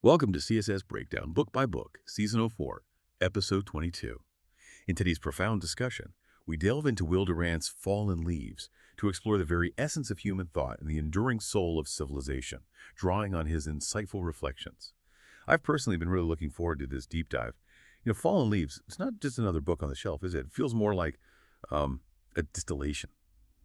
Welcome to CSS Breakdown, Book by Book, Season 04, Episode 22. In today's profound discussion, we delve into Will Durant's Fallen Leaves to explore the very essence of human thought and the enduring soul of civilization, drawing on his insightful reflections. I've personally been really looking forward to this deep dive. Fallen Leaves, it's not just another book on the shelf, is it? It feels more like a distillation,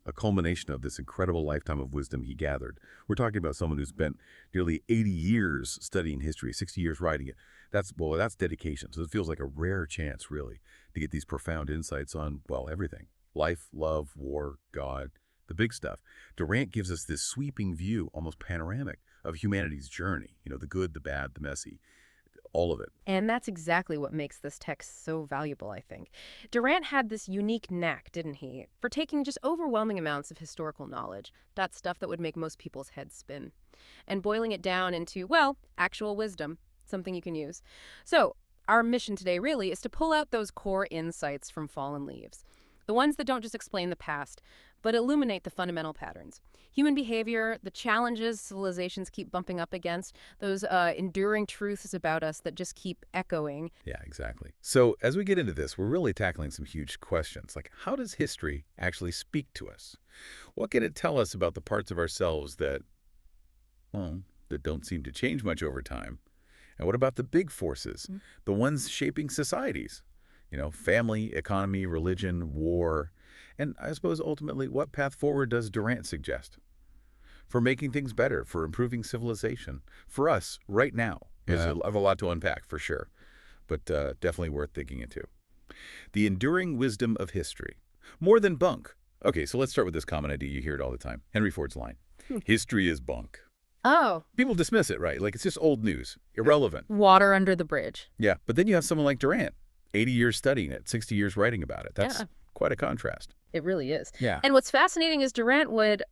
a culmination of this incredible lifetime of wisdom he gathered. We're talking about someone who's spent nearly 80 years studying history, 60 years writing it. That's dedication. So it feels like a rare chance, really, to get these profound insights on, everything. Life, love, war, God, the big stuff. Durant gives us this sweeping view, almost panoramic, of humanity's journey. The good, the bad, the messy, all of it. And that's exactly what makes this text so valuable, I think. Durant had this unique knack, didn't he, for taking just overwhelming amounts of historical knowledge, that stuff that would make most people's heads spin, and boiling it down into, actual wisdom, something you can use. So our mission today really is to pull out those core insights from Fallen Leaves, the ones that don't just explain the past, but illuminate the fundamental patterns. Human behavior, the challenges civilizations keep bumping up against, those enduring truths about us that just keep echoing. Yeah, exactly. So as we get into this, we're really tackling some huge questions, like how does history actually speak to us? What can it tell us about the parts of ourselves that don't seem to change much over time? And what about the big forces, the ones shaping societies? Family, economy, religion, war. And I suppose ultimately, what path forward does Durant suggest? For making things better, for improving civilization, for us right now. There's a lot to unpack, for sure, but definitely worth digging into. The enduring wisdom of history. More than bunk. Okay, so let's start with this common idea. You hear it all the time. Henry Ford's line. History is bunk. Oh. People dismiss it, right? Like it's just old news, irrelevant. Water under the bridge. Yeah, but then you have someone like Durant. 80 years studying it, 60 years writing about it. That's quite a contrast. It really is. Yeah. And what's fascinating is Durant would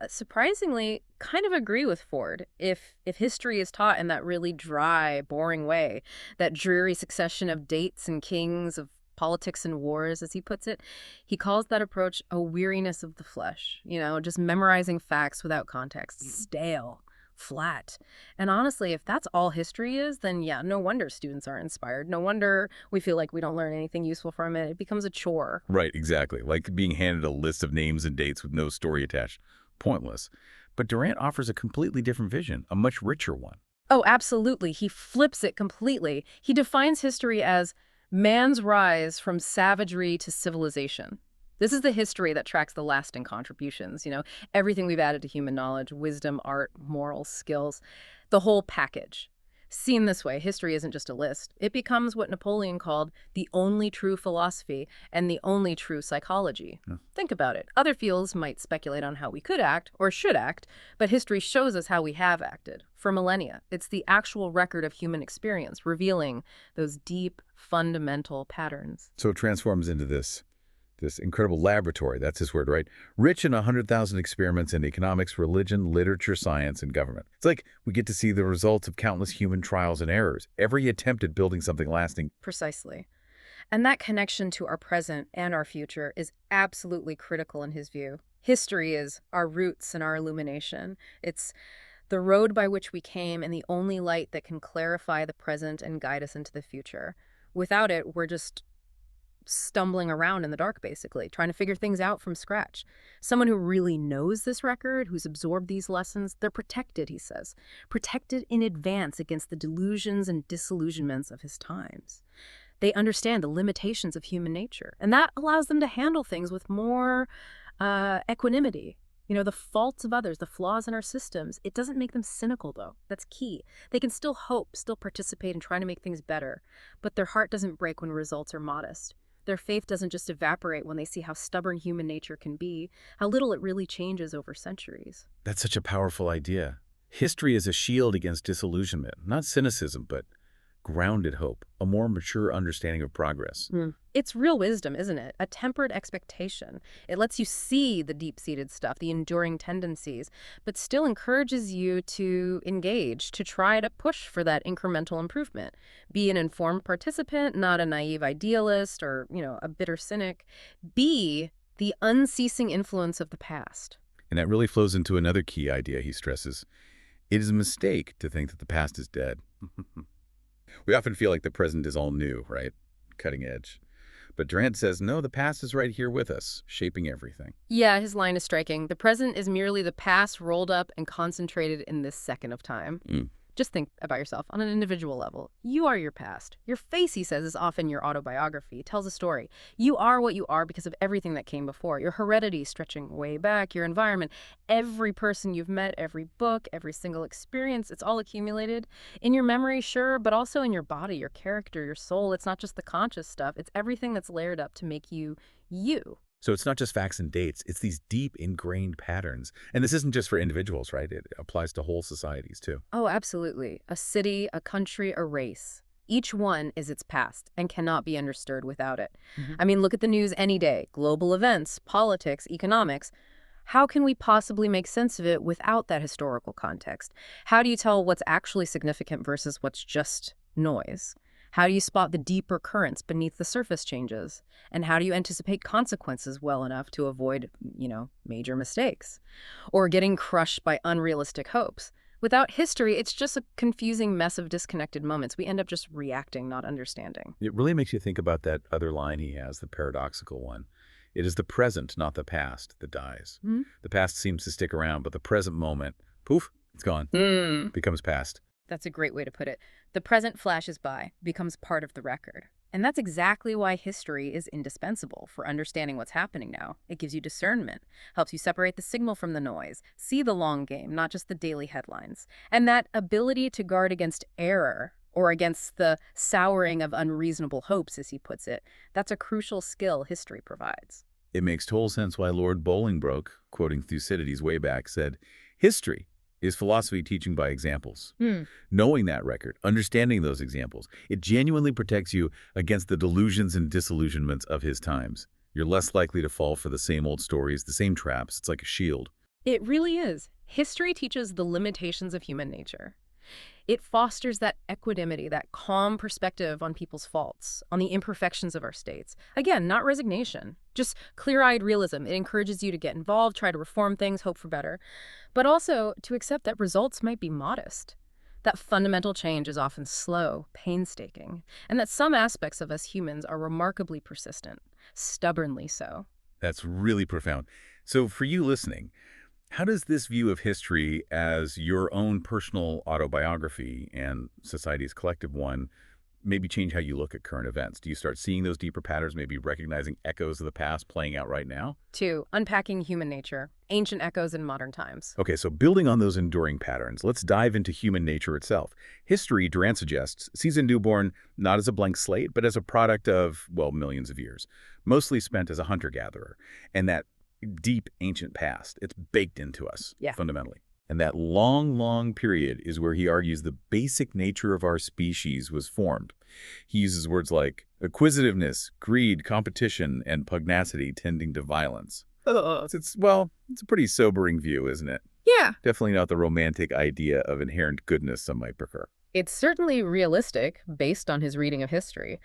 surprisingly kind of agree with Ford. If history is taught in that really dry, boring way, that dreary succession of dates and kings, of politics and wars, as he puts it, he calls that approach a weariness of the flesh, just memorizing facts without context, stale, flat. And honestly, if that's all history is, then no wonder students aren't inspired. No wonder we feel like we don't learn anything useful from it. It becomes a chore. Right, exactly. Like being handed a list of names and dates with no story attached. Pointless. But Durant offers a completely different vision, a much richer one. Oh, absolutely. He flips it completely. He defines history as man's rise from savagery to civilization. This is the history that tracks the lasting contributions, everything we've added to human knowledge, wisdom, art, morals, skills, the whole package. Seen this way, history isn't just a list. It becomes what Napoleon called the only true philosophy and the only true psychology. Think about it. Other fields might speculate on how we could act or should act, but history shows us how we have acted for millennia. It's the actual record of human experience, revealing those deep, fundamental patterns. So it transforms into this incredible laboratory, that's his word, right? Rich in 100,000 experiments in economics, religion, literature, science, and government. It's like we get to see the results of countless human trials and errors, every attempt at building something lasting. Precisely. And that connection to our present and our future is absolutely critical in his view. History is our roots and our illumination. It's the road by which we came and the only light that can clarify the present and guide us into the future. Without it, we're just stumbling around in the dark, basically, trying to figure things out from scratch. Someone who really knows this record, who's absorbed these lessons, they're protected, he says. Protected in advance against the delusions and disillusionments of his times. They understand the limitations of human nature, and that allows them to handle things with more equanimity. The faults of others, the flaws in our systems, it doesn't make them cynical, though. That's key. They can still hope, still participate in trying to make things better, but their heart doesn't break when results are modest. Their faith doesn't just evaporate when they see how stubborn human nature can be, how little it really changes over centuries. That's such a powerful idea. History is a shield against disillusionment, not cynicism, but grounded hope, a more mature understanding of progress. It's real wisdom, isn't it? A tempered expectation. It lets you see the deep-seated stuff, the enduring tendencies, but still encourages you to engage, to try to push for that incremental improvement. Be an informed participant, not a naive idealist or, a bitter cynic. Be the unceasing influence of the past. And that really flows into another key idea he stresses. It is a mistake to think that the past is dead. We often feel like the present is all new, right? Cutting edge. But Durant says, no, the past is right here with us, shaping everything. Yeah, his line is striking. The present is merely the past rolled up and concentrated in this second of time. Mm. Just think about yourself on an individual level. You are your past. Your face, he says, is often your autobiography. It tells a story. You are what you are because of everything that came before. Your heredity stretching way back, your environment, every person you've met, every book, every single experience, it's all accumulated. In your memory, sure, but also in your body, your character, your soul. It's not just the conscious stuff. It's everything that's layered up to make you you. So it's not just facts and dates. It's these deep ingrained patterns. And this isn't just for individuals, right? It applies to whole societies, too. Oh, absolutely. A city, a country, a race. Each one is its past and cannot be understood without it. I mean, look at the news any day. Global events, politics, economics. How can we possibly make sense of it without that historical context? How do you tell what's actually significant versus what's just noise? How do you spot the deeper currents beneath the surface changes? And how do you anticipate consequences well enough to avoid, major mistakes? Or getting crushed by unrealistic hopes? Without history, it's just a confusing mess of disconnected moments. We end up just reacting, not understanding. It really makes you think about that other line he has, the paradoxical one. It is the present, not the past, that dies. Hmm? The past seems to stick around, but the present moment, poof, it's gone, becomes past. That's a great way to put it. The present flashes by, becomes part of the record. And that's exactly why history is indispensable for understanding what's happening now. It gives you discernment, helps you separate the signal from the noise, see the long game, not just the daily headlines. And that ability to guard against error, or against the souring of unreasonable hopes, as he puts it, that's a crucial skill history provides. It makes total sense why Lord Bolingbroke, quoting Thucydides way back, said, history is philosophy teaching by examples. Knowing that record, understanding those examples, it genuinely protects you against the delusions and disillusionments of his times. You're less likely to fall for the same old stories, the same traps. It's like a shield. It really is. History teaches the limitations of human nature. It fosters that equanimity, that calm perspective on people's faults, on the imperfections of our states. Again, not resignation, just clear-eyed realism. It encourages you to get involved, try to reform things, hope for better, but also to accept that results might be modest, that fundamental change is often slow, painstaking, and that some aspects of us humans are remarkably persistent, stubbornly so. That's really profound. So for you listening, how does this view of history as your own personal autobiography and society's collective one maybe change how you look at current events? Do you start seeing those deeper patterns, maybe recognizing echoes of the past playing out right now? 2. Unpacking human nature, ancient echoes in modern times. Okay, so building on those enduring patterns, let's dive into human nature itself. History, Durant suggests, sees a newborn not as a blank slate, but as a product of, well, millions of years, mostly spent as a hunter-gatherer. And that deep ancient past, it's baked into us, fundamentally. And that long, long period is where he argues the basic nature of our species was formed. He uses words like acquisitiveness, greed, competition, and pugnacity tending to violence. It's a pretty sobering view, isn't it? Yeah. Definitely not the romantic idea of inherent goodness some might prefer. It's certainly realistic, based on his reading of history.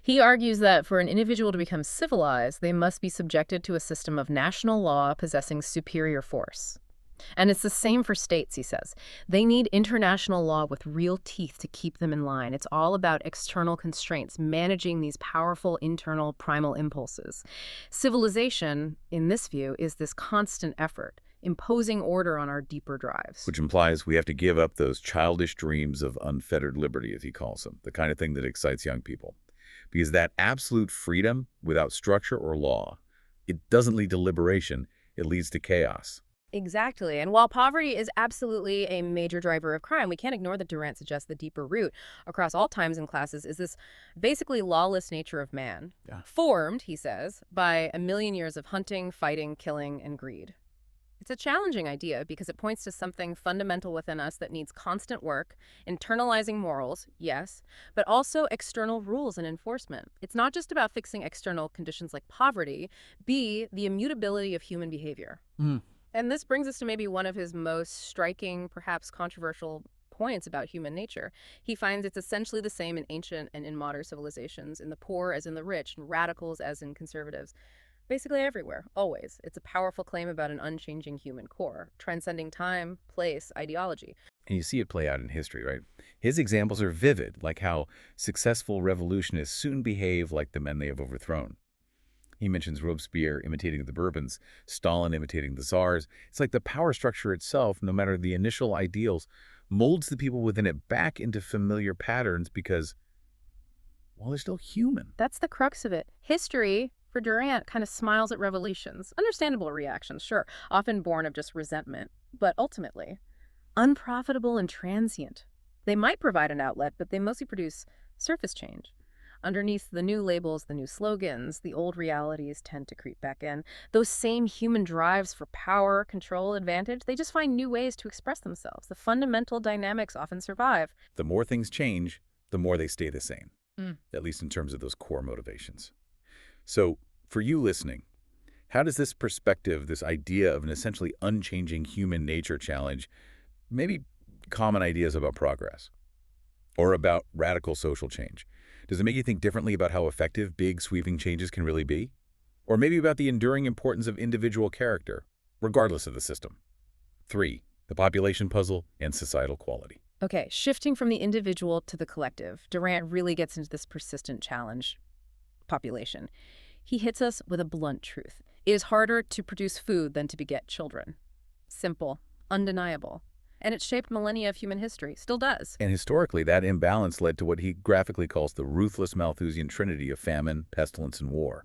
He argues that for an individual to become civilized, they must be subjected to a system of national law possessing superior force. And it's the same for states, he says. They need international law with real teeth to keep them in line. It's all about external constraints, managing these powerful internal primal impulses. Civilization, in this view, is this constant effort, imposing order on our deeper drives. Which implies we have to give up those childish dreams of unfettered liberty, as he calls them, the kind of thing that excites young people. Because that absolute freedom without structure or law, it doesn't lead to liberation, it leads to chaos. Exactly. And while poverty is absolutely a major driver of crime, we can't ignore that Durant suggests the deeper root across all times and classes is this basically lawless nature of man, formed, he says, by a million years of hunting, fighting, killing, and greed. It's a challenging idea because it points to something fundamental within us that needs constant work, internalizing morals, yes, but also external rules and enforcement. It's not just about fixing external conditions like poverty, the immutability of human behavior. And this brings us to maybe one of his most striking, perhaps controversial points about human nature. He finds it's essentially the same in ancient and in modern civilizations, in the poor as in the rich, in radicals as in conservatives. basically everywhere, always. It's a powerful claim about an unchanging human core, transcending time, place, ideology. And you see it play out in history, right? His examples are vivid, like how successful revolutionists soon behave like the men they have overthrown. He mentions Robespierre imitating the Bourbons, Stalin imitating the Tsars. It's like the power structure itself, no matter the initial ideals, molds the people within it back into familiar patterns because, well, they're still human. That's the crux of it. History, for Durant, kind of smiles at revolutions. Understandable reactions, sure, often born of just resentment, but ultimately unprofitable and transient. They might provide an outlet, but they mostly produce surface change. Underneath the new labels, the new slogans, the old realities tend to creep back in. Those same human drives for power, control, advantage, they just find new ways to express themselves. The fundamental dynamics often survive. The more things change, the more they stay the same, Mm. at least in terms of those core motivations. So, for you listening, how does this perspective, this idea of an essentially unchanging human nature challenge, maybe common ideas about progress or about radical social change? Does it make you think differently about how effective big, sweeping changes can really be? Or maybe about the enduring importance of individual character, regardless of the system? 3. The population puzzle and societal quality. Okay, shifting from the individual to the collective, Durant really gets into this persistent challenge: population. He hits us with a blunt truth. It is harder to produce food than to beget children. Simple, undeniable. And it shaped millennia of human history, still does. And historically, that imbalance led to what he graphically calls the ruthless Malthusian trinity of famine, pestilence, and war.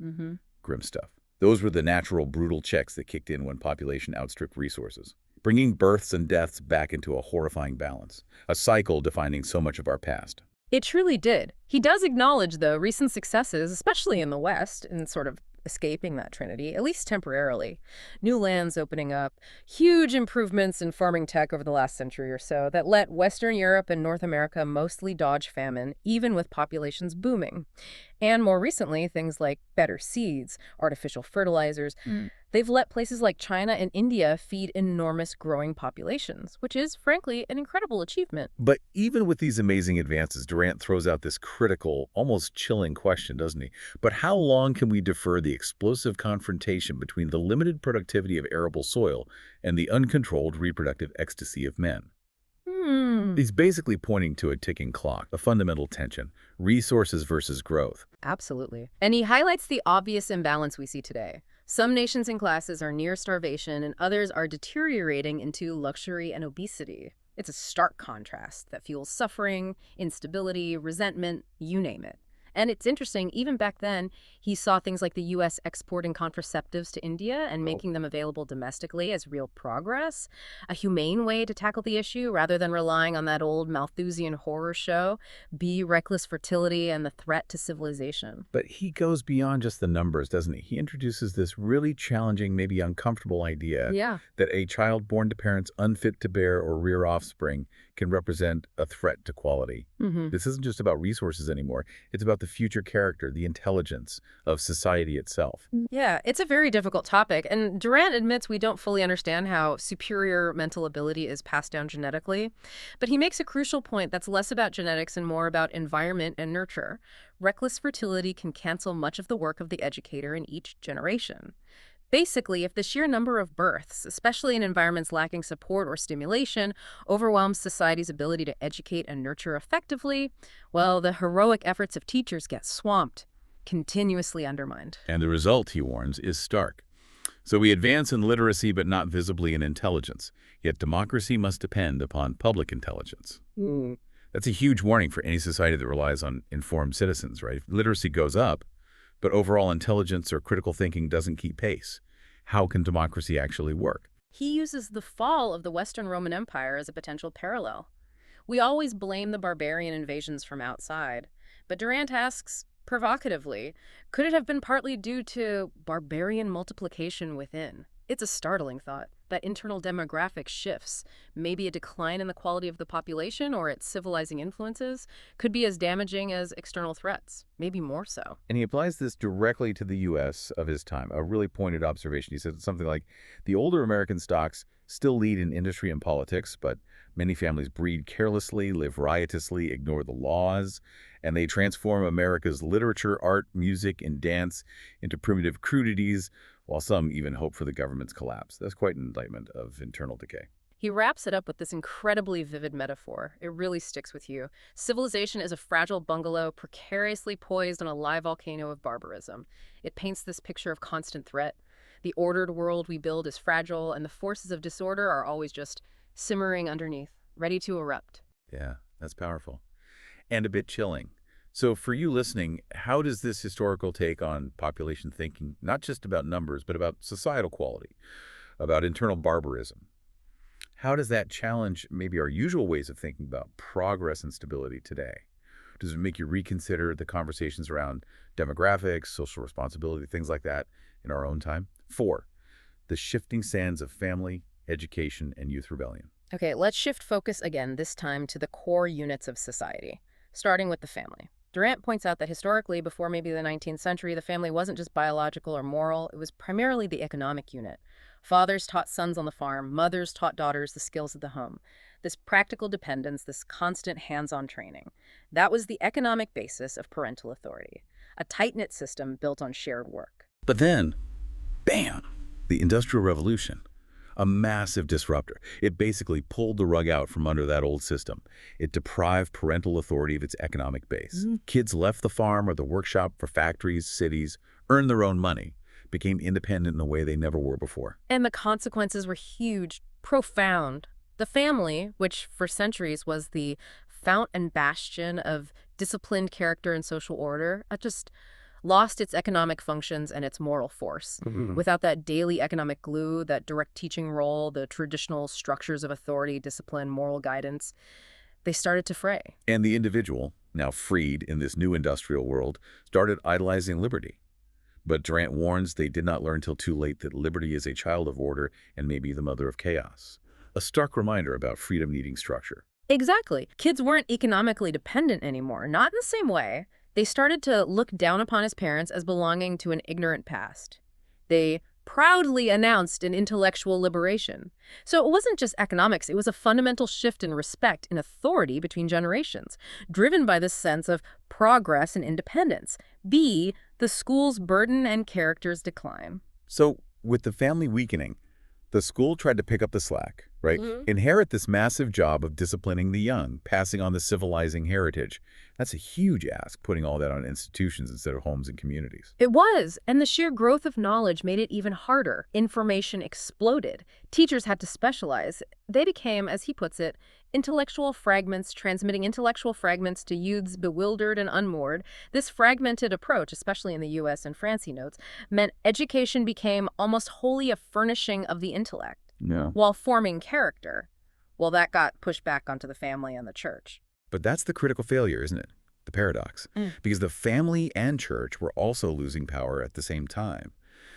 Grim stuff. Those were the natural, brutal checks that kicked in when population outstripped resources, bringing births and deaths back into a horrifying balance, a cycle defining so much of our past. It truly did. He does acknowledge, though, recent successes, especially in the West, in sort of escaping that trinity, at least temporarily. New lands opening up, huge improvements in farming tech over the last century or so that let Western Europe and North America mostly dodge famine, even with populations booming. And more recently, things like better seeds, artificial fertilizers. They've let places like China and India feed enormous growing populations, which is, frankly, an incredible achievement. But even with these amazing advances, Durant throws out this critical, almost chilling question, doesn't he? But how long can we defer the explosive confrontation between the limited productivity of arable soil and the uncontrolled reproductive ecstasy of men? He's basically pointing to a ticking clock, a fundamental tension, resources versus growth. Absolutely. And he highlights the obvious imbalance we see today. Some nations and classes are near starvation, and others are deteriorating into luxury and obesity. It's a stark contrast that fuels suffering, instability, resentment, you name it. And it's interesting, even back then, he saw things like the U.S. exporting contraceptives to India and making them available domestically as real progress, a humane way to tackle the issue rather than relying on that old Malthusian horror show, be reckless fertility and the threat to civilization. But he goes beyond just the numbers, doesn't he? He introduces this really challenging, maybe uncomfortable idea that a child born to parents unfit to bear or rear offspring can represent a threat to quality. This isn't just about resources anymore. It's about the future character, the intelligence of society itself. Yeah, it's a very difficult topic, and Durant admits we don't fully understand how superior mental ability is passed down genetically, but he makes a crucial point that's less about genetics and more about environment and nurture. Reckless fertility can cancel much of the work of the educator in each generation. Basically, if the sheer number of births, especially in environments lacking support or stimulation, overwhelms society's ability to educate and nurture effectively, well, the heroic efforts of teachers get swamped, continuously undermined. And the result, he warns, is stark. So we advance in literacy but not visibly in intelligence, yet democracy must depend upon public intelligence. That's a huge warning for any society that relies on informed citizens, right? If literacy goes up, but overall intelligence or critical thinking doesn't keep pace, how can democracy actually work? He uses the fall of the Western Roman Empire as a potential parallel. We always blame the barbarian invasions from outside, but Durant asks, provocatively, could it have been partly due to barbarian multiplication within? It's a startling thought, that internal demographic shifts, maybe a decline in the quality of the population or its civilizing influences, could be as damaging as external threats, maybe more so. And he applies this directly to the U.S. of his time, a really pointed observation. He said something like, the older American stocks still lead in industry and politics, but many families breed carelessly, live riotously, ignore the laws, and they transform America's literature, art, music, and dance into primitive crudities, while some even hope for the government's collapse. That's quite an indictment of internal decay. He wraps it up with this incredibly vivid metaphor. It really sticks with you. Civilization is a fragile bungalow precariously poised on a live volcano of barbarism. It paints this picture of constant threat. The ordered world we build is fragile, and the forces of disorder are always just simmering underneath, ready to erupt. Yeah, that's powerful. And a bit chilling. So for you listening, how does this historical take on population thinking, not just about numbers, but about societal quality, about internal barbarism? How does that challenge maybe our usual ways of thinking about progress and stability today? Does it make you reconsider the conversations around demographics, social responsibility, things like that in our own time? 4, the shifting sands of family, education, and youth rebellion. Okay, let's shift focus again, this time to the core units of society, starting with the family. Durant points out that historically, before maybe the 19th century, the family wasn't just biological or moral, it was primarily the economic unit. Fathers taught sons on the farm, mothers taught daughters the skills of the home. This practical dependence, this constant hands-on training. That was the economic basis of parental authority, a tight-knit system built on shared work. But then, bam, the Industrial Revolution. A massive disruptor. It basically pulled the rug out from under that old system. It deprived parental authority of its economic base. Kids left the farm or the workshop for factories, cities, earned their own money, became independent in a way they never were before. And the consequences were huge, profound. The family, which for centuries was the fount and bastion of disciplined character and social order, just lost its economic functions and its moral force. Without that daily economic glue, that direct teaching role, the traditional structures of authority, discipline, moral guidance, they started to fray. And the individual, now freed in this new industrial world, started idolizing liberty. But Durant warns they did not learn till too late that liberty is a child of order and maybe the mother of chaos. A stark reminder about freedom needing structure. Exactly. Kids weren't economically dependent anymore, not in the same way. They started to look down upon his parents as belonging to an ignorant past. They proudly announced an intellectual liberation. So it wasn't just economics, it was a fundamental shift in respect and authority between generations, driven by this sense of progress and independence. B, the school's burden and character's decline. So with the family weakening, the school tried to pick up the slack, right? Inherit this massive job of disciplining the young, passing on the civilizing heritage. That's a huge ask, putting all that on institutions instead of homes and communities. It was, and the sheer growth of knowledge made it even harder. Information exploded. Teachers had to specialize. They became, as he puts it, intellectual fragments, transmitting intellectual fragments to youths bewildered and unmoored. This fragmented approach, especially in the US and France, he notes, meant education became almost wholly a furnishing of the intellect, while forming character. Well, that got pushed back onto the family and the church. But that's the critical failure, isn't it? The paradox. Because the family and church were also losing power at the same time.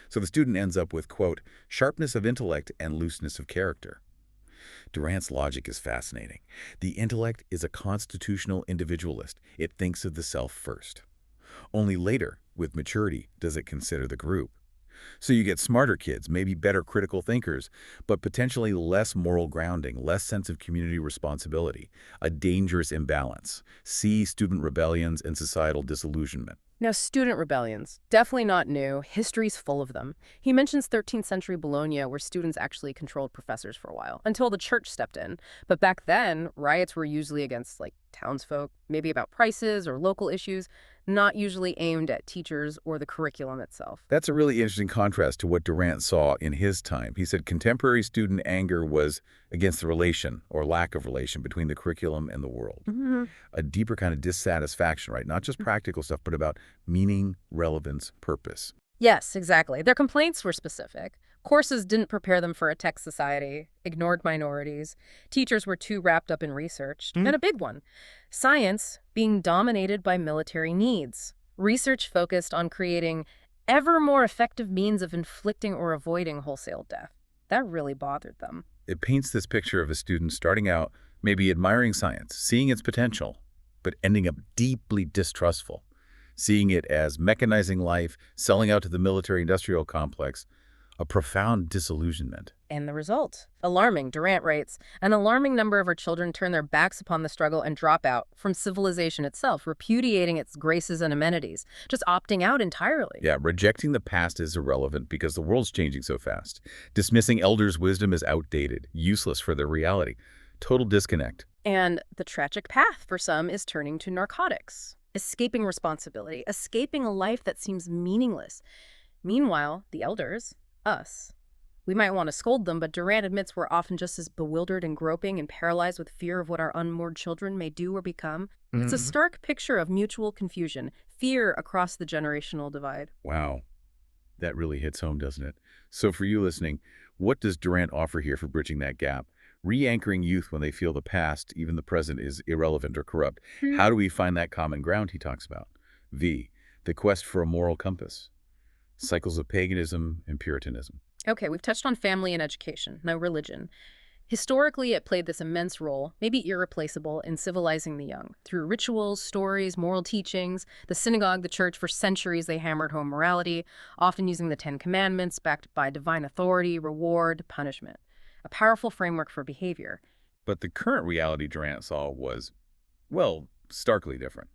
So the student ends up with, quote, sharpness of intellect and looseness of character. Durant's logic is fascinating. The intellect is a constitutional individualist. It thinks of the self first. Only later, with maturity, does it consider the group. So you get smarter kids, maybe better critical thinkers, but potentially less moral grounding, less sense of community responsibility, a dangerous imbalance. See student rebellions and societal disillusionment. Now, student rebellions, definitely not new. History's full of them. He mentions 13th century Bologna, where students actually controlled professors for a while, until the church stepped in. But back then, riots were usually against, townsfolk, maybe about prices or local issues, not usually aimed at teachers or the curriculum itself. That's a really interesting contrast to what Durant saw in his time. He said contemporary student anger was against the relation or lack of relation between the curriculum and the world. A deeper kind of dissatisfaction, right? Not just practical stuff, but about meaning, relevance, purpose. Yes, exactly. Their complaints were specific. Courses didn't prepare them for a tech society, ignored minorities. Teachers were too wrapped up in research. And a big one, science being dominated by military needs. Research focused on creating ever more effective means of inflicting or avoiding wholesale death. That really bothered them. It paints this picture of a student starting out maybe admiring science, seeing its potential, but ending up deeply distrustful, seeing it as mechanizing life, selling out to the military-industrial complex, a profound disillusionment. And the result? Alarming, Durant writes. An alarming number of our children turn their backs upon the struggle and drop out from civilization itself, repudiating its graces and amenities, just opting out entirely. Yeah, rejecting the past is irrelevant because the world's changing so fast. Dismissing elders' wisdom is outdated, useless for their reality. Total disconnect. And the tragic path for some is turning to narcotics, escaping responsibility, escaping a life that seems meaningless. Meanwhile, the elders, us, we might want to scold them, but Durant admits we're often just as bewildered and groping and paralyzed with fear of what our unmoored children may do or become. It's a stark picture of mutual confusion, fear across the generational divide. Wow. That really hits home, doesn't it? So for you listening, what does Durant offer here for bridging that gap? Re-anchoring youth when they feel the past, even the present, is irrelevant or corrupt. How do we find that common ground he talks about? V, the quest for a moral compass. Cycles of paganism and Puritanism. Okay, we've touched on family and education, now religion. Historically, it played this immense role, maybe irreplaceable, in civilizing the young. Through rituals, stories, moral teachings, the synagogue, the church, for centuries they hammered home morality, often using the Ten Commandments backed by divine authority, reward, punishment. A powerful framework for behavior. But the current reality Durant saw was, well, starkly different.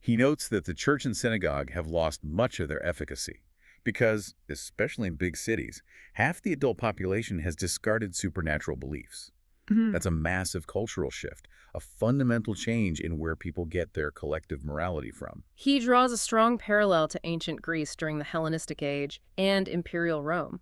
He notes that the church and synagogue have lost much of their efficacy because, especially in big cities, half the adult population has discarded supernatural beliefs. That's a massive cultural shift, a fundamental change in where people get their collective morality from. He draws a strong parallel to ancient Greece during the Hellenistic Age and Imperial Rome.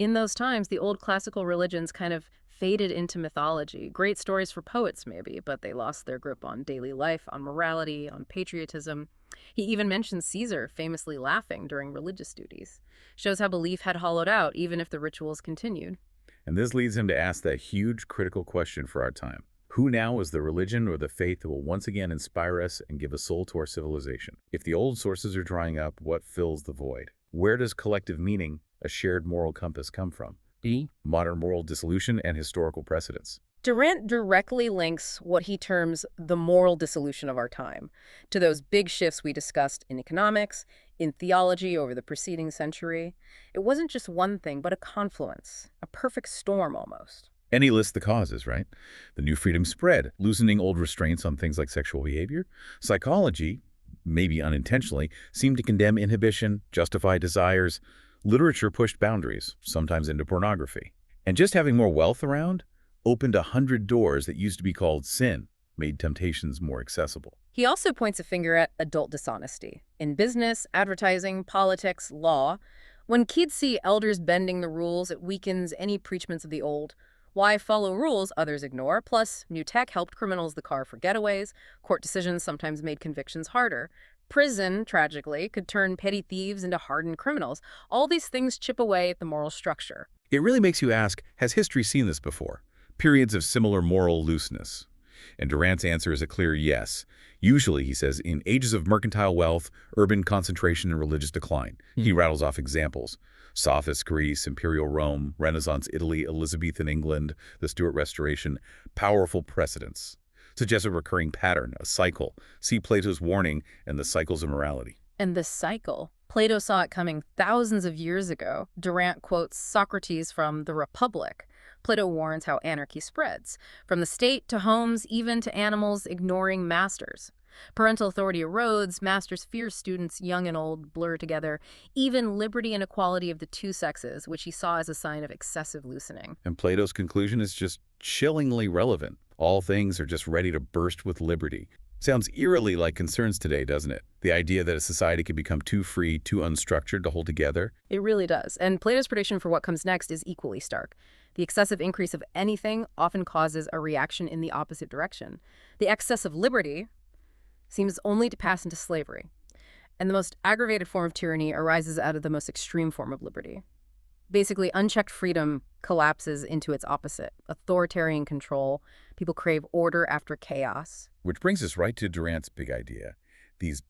In those times, the old classical religions kind of faded into mythology. Great stories for poets, maybe, but they lost their grip on daily life, on morality, on patriotism. He even mentions Caesar famously laughing during religious duties. Shows how belief had hollowed out, even if the rituals continued. And this leads him to ask that huge critical question for our time. Who now is the religion or the faith that will once again inspire us and give a soul to our civilization? If the old sources are drying up, what fills the void? Where does collective meaning, a shared moral compass, come from? E, modern moral dissolution and historical precedents. Durant directly links what he terms the moral dissolution of our time to those big shifts we discussed in economics, in theology over the preceding century. It wasn't just one thing, but a confluence, a perfect storm almost. And he lists the causes, right? The new freedom spread, loosening old restraints on things like sexual behavior. Psychology, maybe unintentionally, seemed to condemn inhibition, justify desires. Literature pushed boundaries, sometimes into pornography. And just having more wealth around opened 100 doors that used to be called sin, made temptations more accessible. He also points a finger at adult dishonesty. In business, advertising, politics, law, when kids see elders bending the rules, it weakens any preachments of the old. Why follow rules others ignore? Plus, new tech helped criminals the car for getaways. Court decisions sometimes made convictions harder. Prison, tragically, could turn petty thieves into hardened criminals. All these things chip away at the moral structure. It really makes you ask, has history seen this before? Periods of similar moral looseness? And Durant's answer is a clear yes. Usually, he says, in ages of mercantile wealth, urban concentration, and religious decline. He rattles off examples. Sophist Greece, Imperial Rome, Renaissance Italy, Elizabethan England, the Stuart Restoration. Powerful precedents. Suggests a recurring pattern, a cycle. See Plato's warning and the cycles of morality. And this cycle, Plato saw it coming thousands of years ago. Durant quotes Socrates from The Republic. Plato warns how anarchy spreads, from the state to homes, even to animals ignoring masters. Parental authority erodes, masters fear students, young and old, blur together. Even liberty and equality of the two sexes, which he saw as a sign of excessive loosening. And Plato's conclusion is just chillingly relevant. All things are just ready to burst with liberty. Sounds eerily like concerns today, doesn't it? The idea that a society can become too free, too unstructured to hold together. It really does. And Plato's prediction for what comes next is equally stark. The excessive increase of anything often causes a reaction in the opposite direction. The excess of liberty seems only to pass into slavery. And the most aggravated form of tyranny arises out of the most extreme form of liberty. Basically, unchecked freedom collapses into its opposite, authoritarian control. People crave order after chaos. Which brings us right to Durant's big idea. These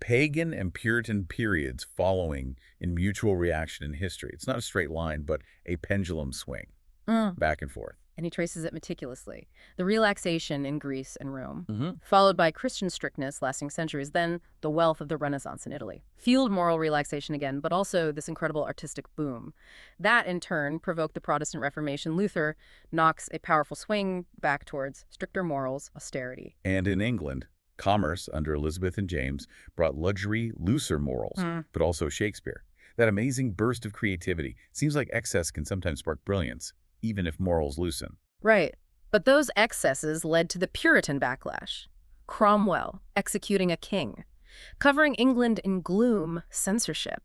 pagan and Puritan periods following in mutual reaction in history. It's not a straight line, but a pendulum swing, back and forth. and he traces it meticulously. The relaxation in Greece and Rome, Mm-hmm. followed by Christian strictness lasting centuries, then the wealth of the Renaissance in Italy. Fueled moral relaxation again, but also this incredible artistic boom. That, in turn, provoked the Protestant Reformation. Luther knocks a powerful swing back towards stricter morals, austerity. And in England, commerce under Elizabeth and James brought luxury, looser morals, but also Shakespeare. That amazing burst of creativity. Seems like excess can sometimes spark brilliance, even if morals loosen. Right. But those excesses led to the Puritan backlash. Cromwell executing a king, covering England in gloom, censorship,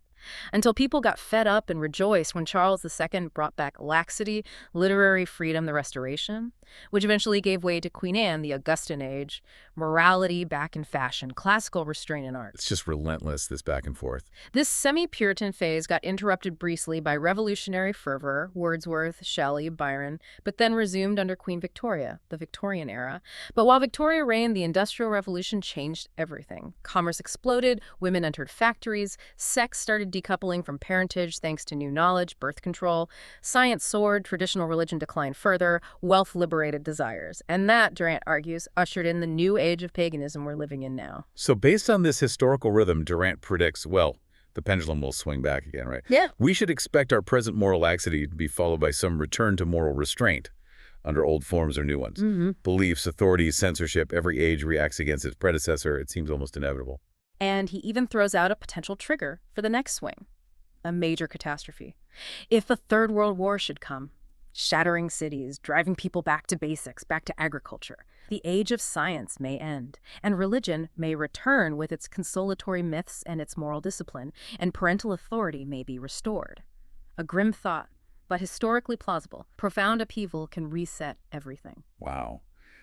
until people got fed up and rejoiced when Charles II brought back laxity, literary freedom, the Restoration, which eventually gave way to Queen Anne, the Augustan age, morality back in fashion, classical restraint in art. It's just relentless, this back and forth. This semi-Puritan phase got interrupted briefly by revolutionary fervor, Wordsworth, Shelley, Byron, but then resumed under Queen Victoria, the Victorian era. But while Victoria reigned, the Industrial Revolution changed everything. Commerce exploded, women entered factories, sex started decoupling from parentage thanks to new knowledge, birth control, science soared, traditional religion declined further, wealth liberated desires. And that, Durant argues, ushered in the new age of paganism we're living in now. So based on this historical rhythm, Durant predicts, well, the pendulum will swing back again, right? Yeah. We should expect our present moral laxity to be followed by some return to moral restraint under old forms or new ones. Beliefs, authorities, censorship, every age reacts against its predecessor. It seems almost inevitable. And he even throws out a potential trigger for the next swing, a major catastrophe. If a third world war should come, shattering cities, driving people back to basics, back to agriculture, the age of science may end, and religion may return with its consolatory myths and its moral discipline, and parental authority may be restored. A grim thought, but historically plausible. Profound upheaval can reset everything. Wow.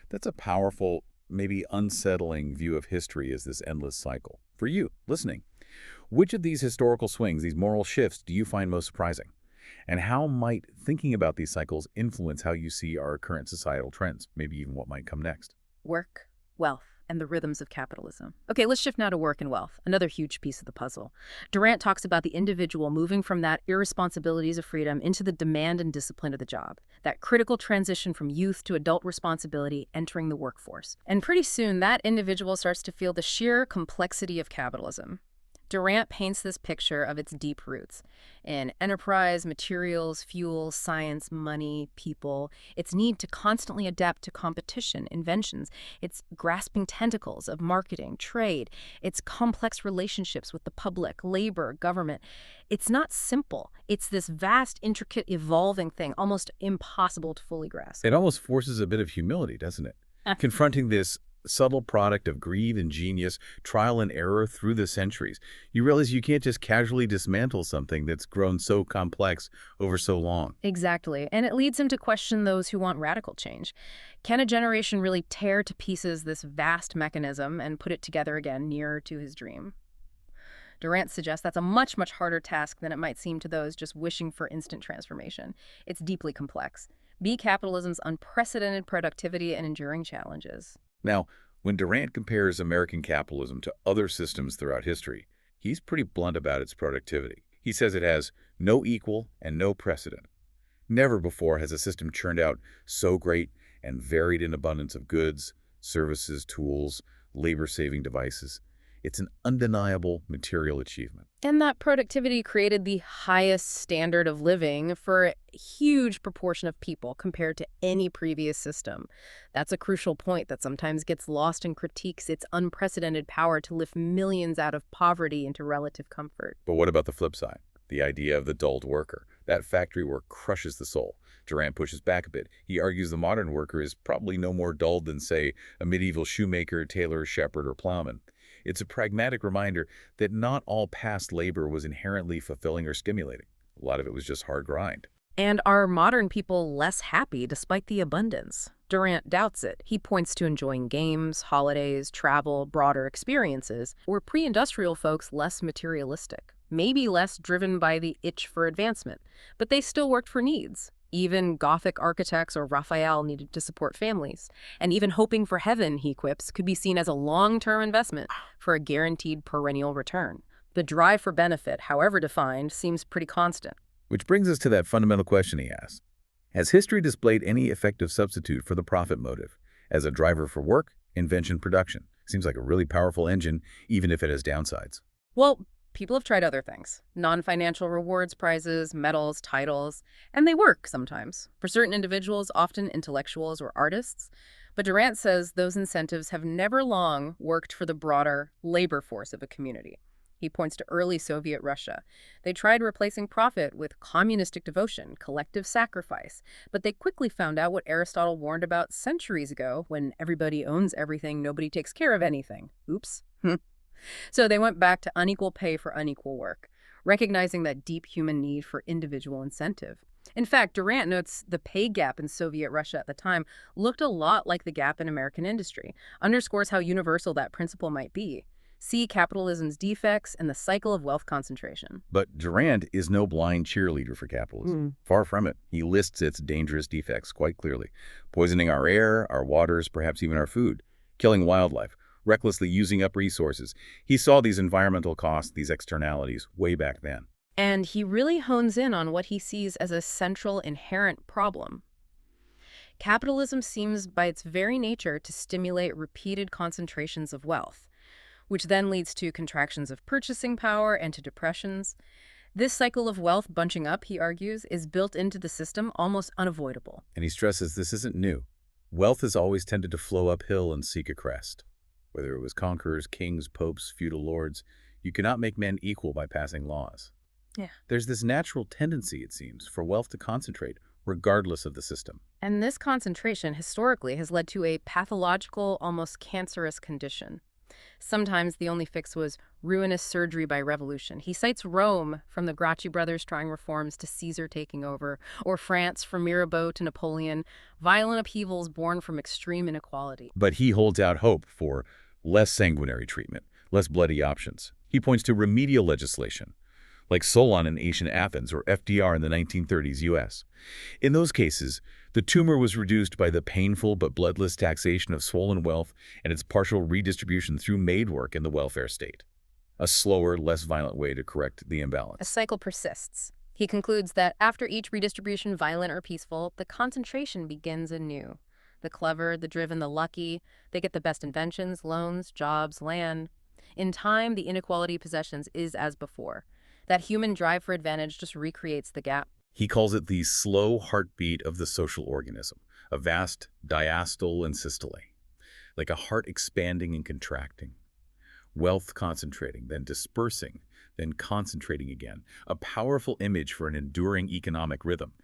That's a powerful, maybe unsettling view of history as this endless cycle. For you, listening, which of these historical swings, these moral shifts, do you find most surprising? And how might thinking about these cycles influence how you see our current societal trends, maybe even what might come next? Work, wealth, and the rhythms of capitalism. Okay, let's shift now to work and wealth, another huge piece of the puzzle. Durant talks about the individual moving from that irresponsibilities of freedom into the demand and discipline of the job, that critical transition from youth to adult responsibility entering the workforce. And pretty soon, that individual starts to feel the sheer complexity of capitalism. Durant paints this picture of its deep roots in enterprise, materials, fuel, science, money, people, its need to constantly adapt to competition, inventions, its grasping tentacles of marketing, trade, its complex relationships with the public, labor, government. It's not simple. It's this vast, intricate, evolving thing, almost impossible to fully grasp. It almost forces a bit of humility, doesn't it? Confronting this subtle product of greed and genius, trial and error through the centuries. You realize you can't just casually dismantle something that's grown so complex over so long. Exactly. And it leads him to question those who want radical change. Can a generation really tear to pieces this vast mechanism and put it together again nearer to his dream? Durant suggests that's a much, much harder task than it might seem to those just wishing for instant transformation. It's deeply complex. Be capitalism's unprecedented productivity and enduring challenges. Now, when Durant compares American capitalism to other systems throughout history, he's pretty blunt about its productivity. He says it has no equal and no precedent. Never before has a system churned out so great and varied an abundance of goods, services, tools, labor-saving devices. It's an undeniable material achievement. And that productivity created the highest standard of living for a huge proportion of people compared to any previous system. That's a crucial point that sometimes gets lost in critiques its unprecedented power to lift millions out of poverty into relative comfort. But what about the flip side? The idea of the dulled worker. That factory work crushes the soul. Durant pushes back a bit. He argues the modern worker is probably no more dulled than, say, a medieval shoemaker, tailor, shepherd, or plowman. It's a pragmatic reminder that not all past labor was inherently fulfilling or stimulating. A lot of it was just hard grind. And are modern people less happy despite the abundance? Durant doubts it. He points to enjoying games, holidays, travel, broader experiences. Were pre-industrial folks less materialistic? Maybe less driven by the itch for advancement, but they still worked for needs. Even Gothic architects or Raphael needed to support families. And even hoping for heaven, he quips, could be seen as a long-term investment for a guaranteed perennial return. The drive for benefit, however defined, seems pretty constant. Which brings us to that fundamental question he asks. Has history displayed any effective substitute for the profit motive? As a driver for work, invention, production. Seems like a really powerful engine, even if it has downsides. Well, people have tried other things. Non-financial rewards, prizes, medals, titles, and they work sometimes. For certain individuals, often intellectuals or artists. But Durant says those incentives have never long worked for the broader labor force of a community. He points to early Soviet Russia. They tried replacing profit with communistic devotion, collective sacrifice, but they quickly found out what Aristotle warned about centuries ago: when everybody owns everything, nobody takes care of anything. Oops. So they went back to unequal pay for unequal work, recognizing that deep human need for individual incentive. In fact, Durant notes the pay gap in Soviet Russia at the time looked a lot like the gap in American industry, underscores how universal that principle might be. See capitalism's defects and the cycle of wealth concentration. But Durant is no blind cheerleader for capitalism. Far from it. He lists its dangerous defects quite clearly. Poisoning our air, our waters, perhaps even our food. Killing wildlife. Recklessly using up resources. He saw these environmental costs, these externalities, way back then. And he really hones in on what he sees as a central inherent problem. Capitalism seems by its very nature to stimulate repeated concentrations of wealth, which then leads to contractions of purchasing power and to depressions. This cycle of wealth bunching up, he argues, is built into the system, almost unavoidable. And he stresses this isn't new. Wealth has always tended to flow uphill and seek a crest. Whether it was conquerors, kings, popes, feudal lords, you cannot make men equal by passing laws. Yeah. There's this natural tendency, it seems, for wealth to concentrate, regardless of the system. And this concentration historically has led to a pathological, almost cancerous condition. Sometimes the only fix was ruinous surgery by revolution. He cites Rome, from the Gracchi brothers trying reforms to Caesar taking over, or France from Mirabeau to Napoleon, violent upheavals born from extreme inequality. But he holds out hope for less sanguinary treatment, less bloody options. He points to remedial legislation, like Solon in ancient Athens or FDR in the 1930s US. In those cases, the tumor was reduced by the painful but bloodless taxation of swollen wealth and its partial redistribution through made work in the welfare state. A slower, less violent way to correct the imbalance. A cycle persists. He concludes that after each redistribution, violent or peaceful, the concentration begins anew. The clever, the driven, the lucky, they get the best inventions, loans, jobs, land. In time, the inequality of possessions is as before. That human drive for advantage just recreates the gap. He calls it the slow heartbeat of the social organism, a vast diastole and systole, like a heart expanding and contracting. Wealth concentrating, then dispersing, then concentrating again, a powerful image for an enduring economic rhythm.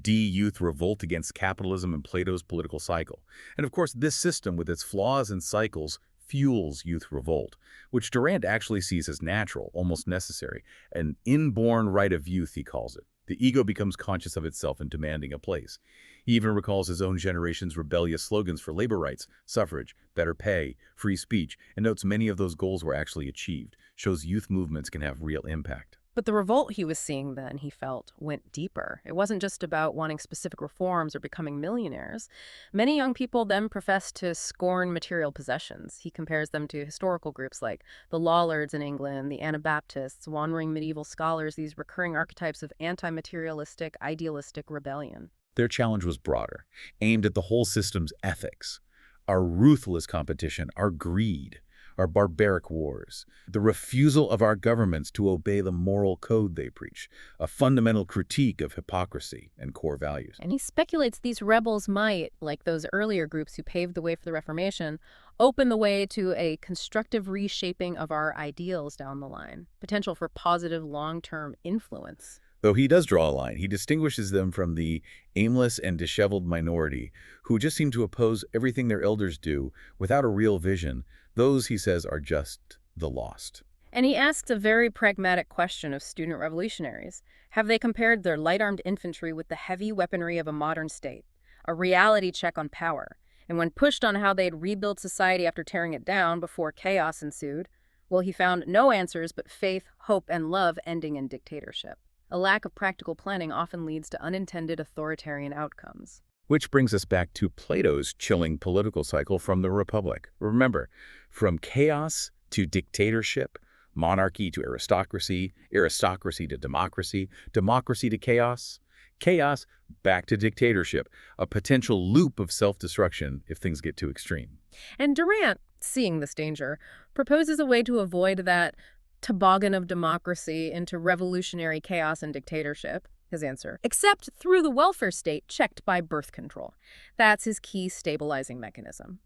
Youth revolt against capitalism and Plato's political cycle. And of course, this system, with its flaws and cycles, fuels youth revolt, which Durant actually sees as natural, almost necessary, an inborn right of youth, he calls it. The ego becomes conscious of itself and demanding a place. He even recalls his own generation's rebellious slogans for labor rights, suffrage, better pay, free speech, and notes many of those goals were actually achieved, shows youth movements can have real impact. But the revolt he was seeing then, he felt, went deeper. It wasn't just about wanting specific reforms or becoming millionaires. Many young people then professed to scorn material possessions. He compares them to historical groups like the Lollards in England, the Anabaptists, wandering medieval scholars, these recurring archetypes of anti-materialistic, idealistic rebellion. Their challenge was broader, aimed at the whole system's ethics, our ruthless competition, our greed, our barbaric wars, the refusal of our governments to obey the moral code they preach, a fundamental critique of hypocrisy and core values. And he speculates these rebels might, like those earlier groups who paved the way for the Reformation, open the way to a constructive reshaping of our ideals down the line, potential for positive long-term influence. Though he does draw a line, he distinguishes them from the aimless and disheveled minority who just seem to oppose everything their elders do without a real vision. Those, he says, are just the lost. And he asks a very pragmatic question of student revolutionaries. Have they compared their light-armed infantry with the heavy weaponry of a modern state? A reality check on power. And when pushed on how they'd rebuild society after tearing it down before chaos ensued, well, he found no answers but faith, hope, and love ending in dictatorship. A lack of practical planning often leads to unintended authoritarian outcomes. Which brings us back to Plato's chilling political cycle from the Republic. Remember, from chaos to dictatorship, monarchy to aristocracy, aristocracy to democracy, democracy to chaos, Chaos back to dictatorship, a potential loop of self-destruction if things get too extreme. And Durant, seeing this danger, proposes a way to avoid that toboggan of democracy into revolutionary chaos and dictatorship. His answer, except through the welfare state checked by birth control. That's his key stabilizing mechanism.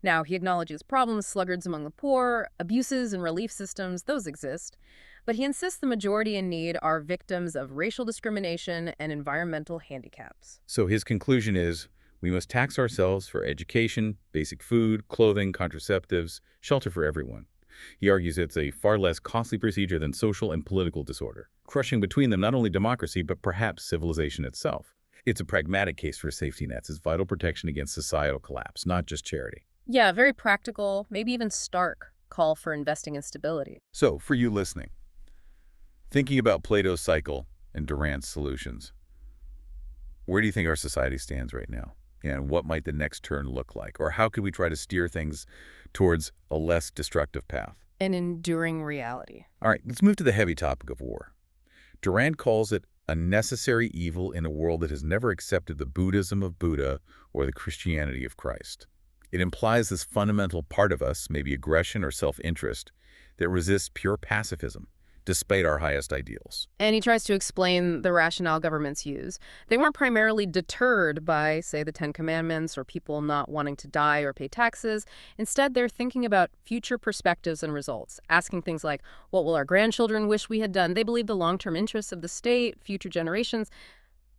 Now, he acknowledges problems, sluggards among the poor, abuses in relief systems, those exist. But he insists the majority in need are victims of racial discrimination and environmental handicaps. So his conclusion is, we must tax ourselves for education, basic food, clothing, contraceptives, shelter for everyone. He argues it's a far less costly procedure than social and political disorder, crushing between them not only democracy, but perhaps civilization itself. It's a pragmatic case for safety nets as vital protection against societal collapse, not just charity. Yeah, very practical, maybe even stark call for investing in stability. So, for you listening, thinking about Plato's cycle and Durant's solutions, where do you think our society stands right now? And what might the next turn look like? Or how could we try to steer things towards a less destructive path? An enduring reality. All right, let's move to the heavy topic of war. Durant calls it a necessary evil in a world that has never accepted the Buddhism of Buddha or the Christianity of Christ. It implies this fundamental part of us, maybe aggression or self-interest, that resists pure pacifism, despite our highest ideals. And he tries to explain the rationale governments use. They weren't primarily deterred by, say, the Ten Commandments or people not wanting to die or pay taxes. Instead, they're thinking about future perspectives and results, asking things like, what will our grandchildren wish we had done? They believe the long-term interests of the state, future generations.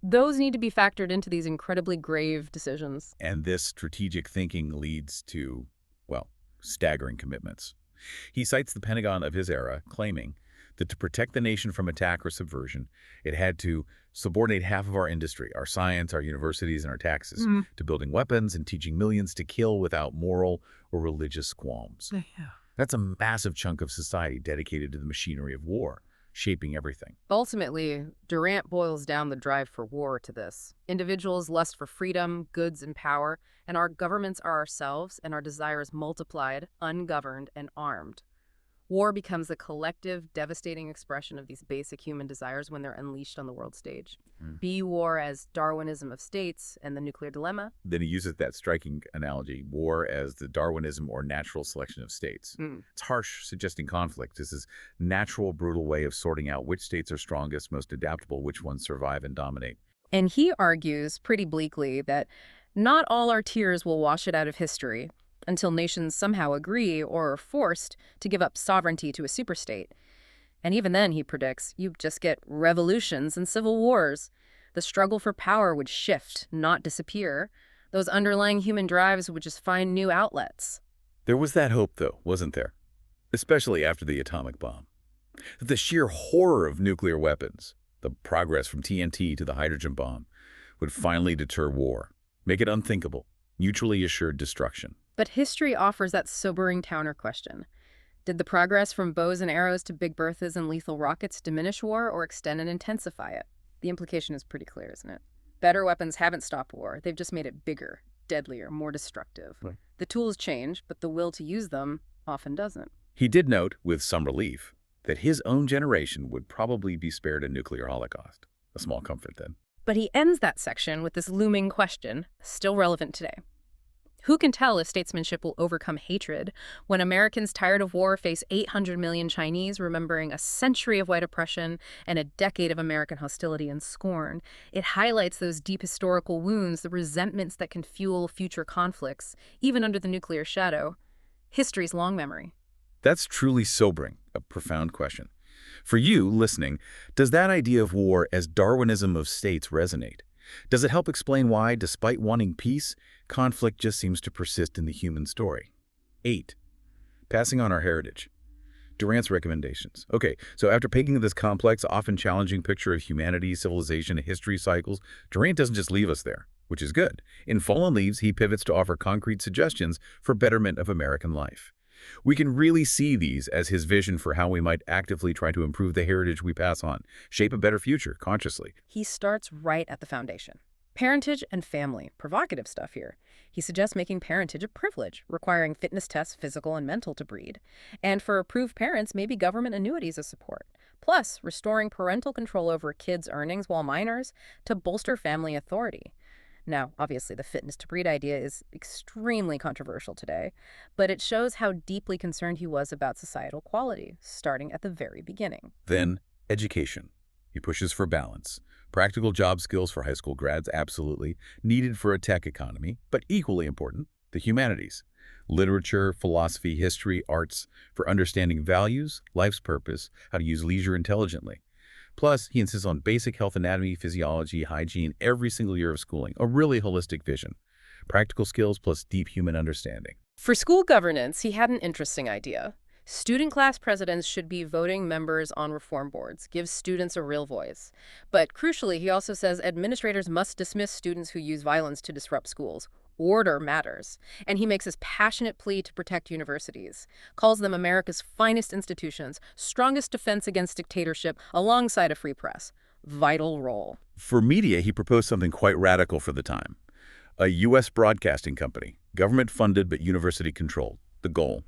Those need to be factored into these incredibly grave decisions. And this strategic thinking leads to, well, staggering commitments. He cites the Pentagon of his era, claiming that to protect the nation from attack or subversion, it had to subordinate half of our industry, our science, our universities, and our taxes, to building weapons and teaching millions to kill without moral or religious qualms. Yeah. That's a massive chunk of society dedicated to the machinery of war, shaping everything. Ultimately, Durant boils down the drive for war to this. Individuals' lust for freedom, goods, and power, and our governments are ourselves, and our desires multiplied, ungoverned, and armed. War becomes a collective, devastating expression of these basic human desires when they're unleashed on the world stage. Be war as Darwinism of states and the nuclear dilemma. Then he uses that striking analogy, war as the Darwinism or natural selection of states. It's harsh, suggesting conflict. This is natural, brutal way of sorting out which states are strongest, most adaptable, which ones survive and dominate. And he argues pretty bleakly that not all our tears will wash it out of history until nations somehow agree or are forced to give up sovereignty to a superstate. And even then, he predicts, you just get revolutions and civil wars. The struggle for power would shift, not disappear. Those underlying human drives would just find new outlets. There was that hope, though, wasn't there? Especially after the atomic bomb. The sheer horror of nuclear weapons, the progress from TNT to the hydrogen bomb, would finally deter war, make it unthinkable, mutually assured destruction. But history offers that sobering counter-question. Did the progress from bows and arrows to Big Berthas and lethal rockets diminish war or extend and intensify it? The implication is pretty clear, isn't it? Better weapons haven't stopped war. They've just made it bigger, deadlier, more destructive. Right. The tools change, but the will to use them often doesn't. He did note, with some relief, that his own generation would probably be spared a nuclear holocaust. A small comfort, then. But he ends that section with this looming question, still relevant today. Who can tell if statesmanship will overcome hatred when Americans tired of war face 800 million Chinese remembering a century of white oppression and a decade of American hostility and scorn? It highlights those deep historical wounds, the resentments that can fuel future conflicts, even under the nuclear shadow. History's long memory. That's truly sobering, a profound question. For you, listening, does that idea of war as Darwinism of states resonate? Does it help explain why, despite wanting peace, conflict just seems to persist in the human story? 8. Passing on our heritage. Durant's recommendations. Okay, so after painting this complex, often challenging picture of humanity, civilization, and history cycles, Durant doesn't just leave us there, which is good. In Fallen Leaves, he pivots to offer concrete suggestions for betterment of American life. We can really see these as his vision for how we might actively try to improve the heritage we pass on, shape a better future consciously. He starts right at the foundation. Parentage and family. Provocative stuff here. He suggests making parentage a privilege, requiring fitness tests, physical and mental, to breed. And for approved parents, maybe government annuities as support. Plus, restoring parental control over kids' earnings while minors to bolster family authority. Now, obviously, the fitness to breed idea is extremely controversial today, but it shows how deeply concerned he was about societal quality, starting at the very beginning. Then, education. He pushes for balance. Practical job skills for high school grads, absolutely. Needed for a tech economy, but equally important, the humanities. Literature, philosophy, history, arts, for understanding values, life's purpose, how to use leisure intelligently. Plus, he insists on basic health anatomy, physiology, hygiene, every single year of schooling, a really holistic vision. Practical skills plus deep human understanding. For school governance, he had an interesting idea. Student class presidents should be voting members on reform boards, give students a real voice. But crucially, he also says administrators must dismiss students who use violence to disrupt schools. Order matters. And he makes his passionate plea to protect universities, calls them America's finest institutions, strongest defense against dictatorship, alongside a free press. Vital role. For media, he proposed something quite radical for the time. A U.S. broadcasting company, government-funded but university-controlled. The goal: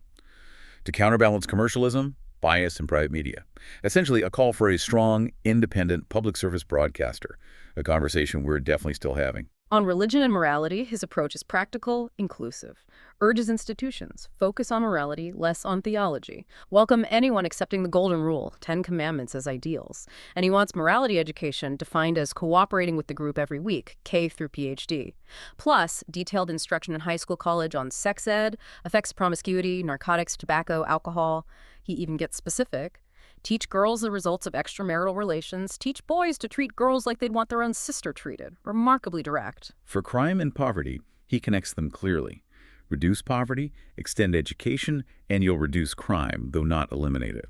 to counterbalance commercialism, bias in private media. Essentially, a call for a strong, independent public service broadcaster, a conversation we're definitely still having. On religion and morality, his approach is practical, inclusive. Urges institutions, focus on morality, less on theology. Welcome anyone accepting the Golden Rule, 10 Commandments, as ideals. And he wants morality education defined as cooperating with the group every week, K through PhD. Plus, detailed instruction in high school, college on sex ed, effects of promiscuity, narcotics, tobacco, alcohol. He even gets specific. Teach girls the results of extramarital relations. Teach boys to treat girls like they'd want their own sister treated. Remarkably direct. For crime and poverty, he connects them clearly. Reduce poverty, extend education, and you'll reduce crime, though not eliminate it.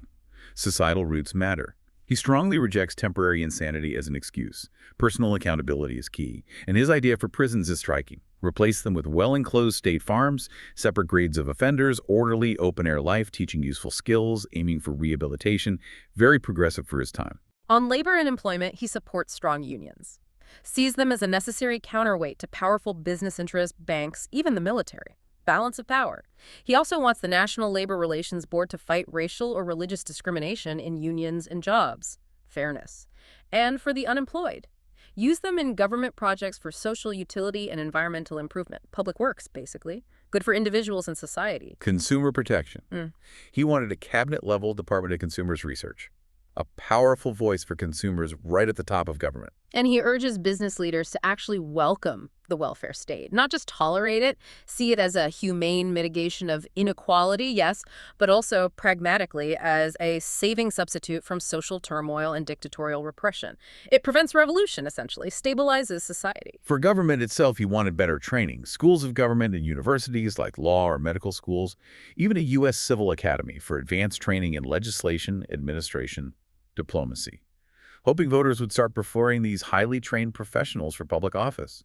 Societal roots matter. He strongly rejects temporary insanity as an excuse. Personal accountability is key, and his idea for prisons is striking. Replace them with well-enclosed state farms, separate grades of offenders, orderly, open-air life, teaching useful skills, aiming for rehabilitation. Very progressive for his time. On labor and employment, he supports strong unions. Sees them as a necessary counterweight to powerful business interests, banks, even the military. Balance of power. He also wants the National Labor Relations Board to fight racial or religious discrimination in unions and jobs. Fairness. And for the unemployed. Use them in government projects for social utility and environmental improvement. Public works, basically. Good for individuals and society. Consumer protection. He wanted a cabinet-level Department of Consumers Research. A powerful voice for consumers right at the top of government. And he urges business leaders to actually welcome the welfare state, not just tolerate it, see it as a humane mitigation of inequality, yes, but also pragmatically as a saving substitute from social turmoil and dictatorial repression. It prevents revolution, essentially, stabilizes society. For government itself, he wanted better training. Schools of government and universities like law or medical schools, even a U.S. Civil Academy for advanced training in legislation, administration, diplomacy. Hoping voters would start preferring these highly trained professionals for public office.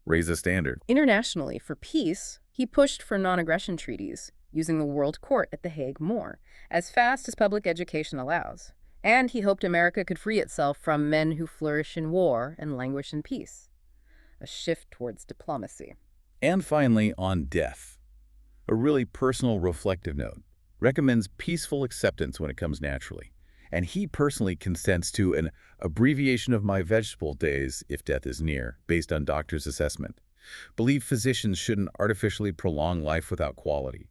Raise the standard. Internationally, for peace, he pushed for non-aggression treaties, using the World Court at The Hague more, as fast as public education allows. And he hoped America could free itself from men who flourish in war and languish in peace. A shift towards diplomacy. And finally, on death. A really personal, reflective note. Recommends peaceful acceptance when it comes naturally. And he personally consents to an abbreviation of my vegetable days if death is near, based on doctor's assessment. Believe physicians shouldn't artificially prolong life without quality.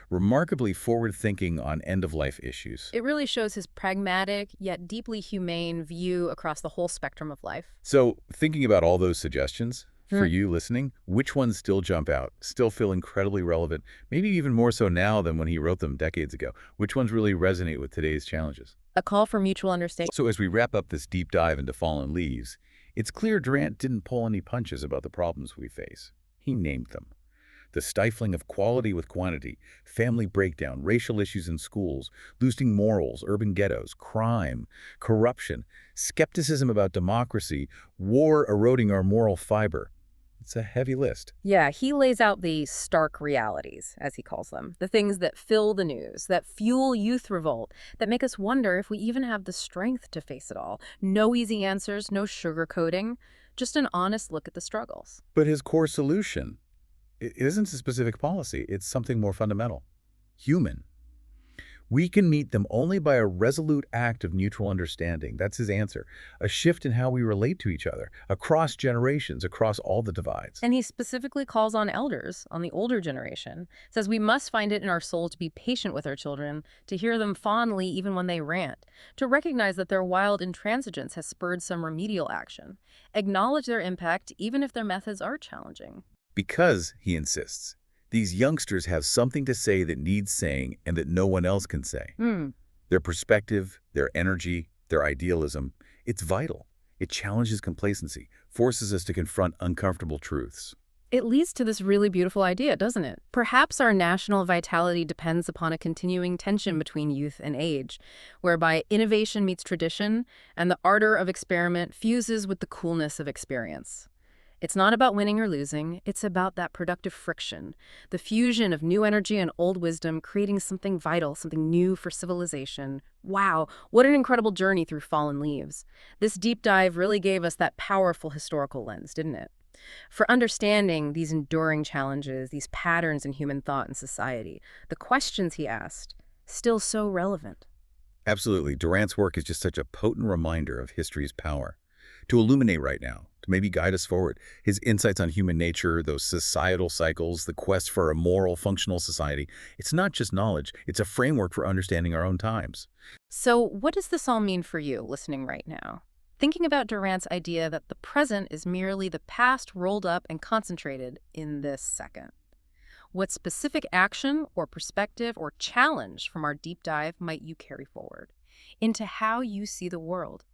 Remarkably forward-thinking on end-of-life issues. It really shows his pragmatic, yet deeply humane view across the whole spectrum of life. So, thinking about all those suggestions, for you listening, which ones still jump out, still feel incredibly relevant, maybe even more so now than when he wrote them decades ago? Which ones really resonate with today's challenges? A call for mutual understanding. So as we wrap up this deep dive into Fallen Leaves, it's clear Durant didn't pull any punches about the problems we face. He named them. The stifling of quality with quantity, family breakdown, racial issues in schools, losing morals, urban ghettos, crime, corruption, skepticism about democracy, war eroding our moral fiber. It's a heavy list. Yeah, he lays out the stark realities, as he calls them, the things that fill the news, that fuel youth revolt, that make us wonder if we even have the strength to face it all. No easy answers, no sugarcoating, just an honest look at the struggles. But his core solution, it isn't a specific policy. It's something more fundamental. Human. We can meet them only by a resolute act of mutual understanding. That's his answer. A shift in how we relate to each other, across generations, across all the divides. And he specifically calls on elders, on the older generation, says we must find it in our soul to be patient with our children, to hear them fondly even when they rant, to recognize that their wild intransigence has spurred some remedial action, acknowledge their impact even if their methods are challenging. Because, he insists, these youngsters have something to say that needs saying and that no one else can say. Their perspective, their energy, their idealism, it's vital. It challenges complacency, forces us to confront uncomfortable truths. It leads to this really beautiful idea, doesn't it? Perhaps our national vitality depends upon a continuing tension between youth and age, whereby innovation meets tradition and the ardor of experiment fuses with the coolness of experience. It's not about winning or losing, it's about that productive friction, the fusion of new energy and old wisdom, creating something vital, something new for civilization. Wow, what an incredible journey through Fallen Leaves. This deep dive really gave us that powerful historical lens, didn't it? For understanding these enduring challenges, these patterns in human thought and society, the questions he asked, still so relevant. Absolutely. Durant's work is just such a potent reminder of history's power. To illuminate right now, to maybe guide us forward. His insights on human nature, those societal cycles, the quest for a moral, functional society, it's not just knowledge, it's a framework for understanding our own times. So what does this all mean for you, listening right now? Thinking about Durant's idea that the present is merely the past rolled up and concentrated in this second. What specific action or perspective or challenge from our deep dive might you carry forward into how you see the world?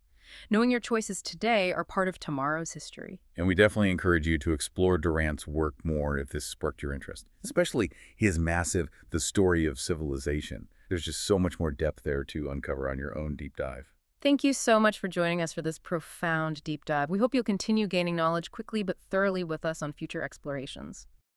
Knowing your choices today are part of tomorrow's history. And we definitely encourage you to explore Durant's work more if this sparked your interest, especially his massive The Story of Civilization. There's just so much more depth there to uncover on your own deep dive. Thank you so much for joining us for this profound deep dive. We hope you'll continue gaining knowledge quickly but thoroughly with us on future explorations.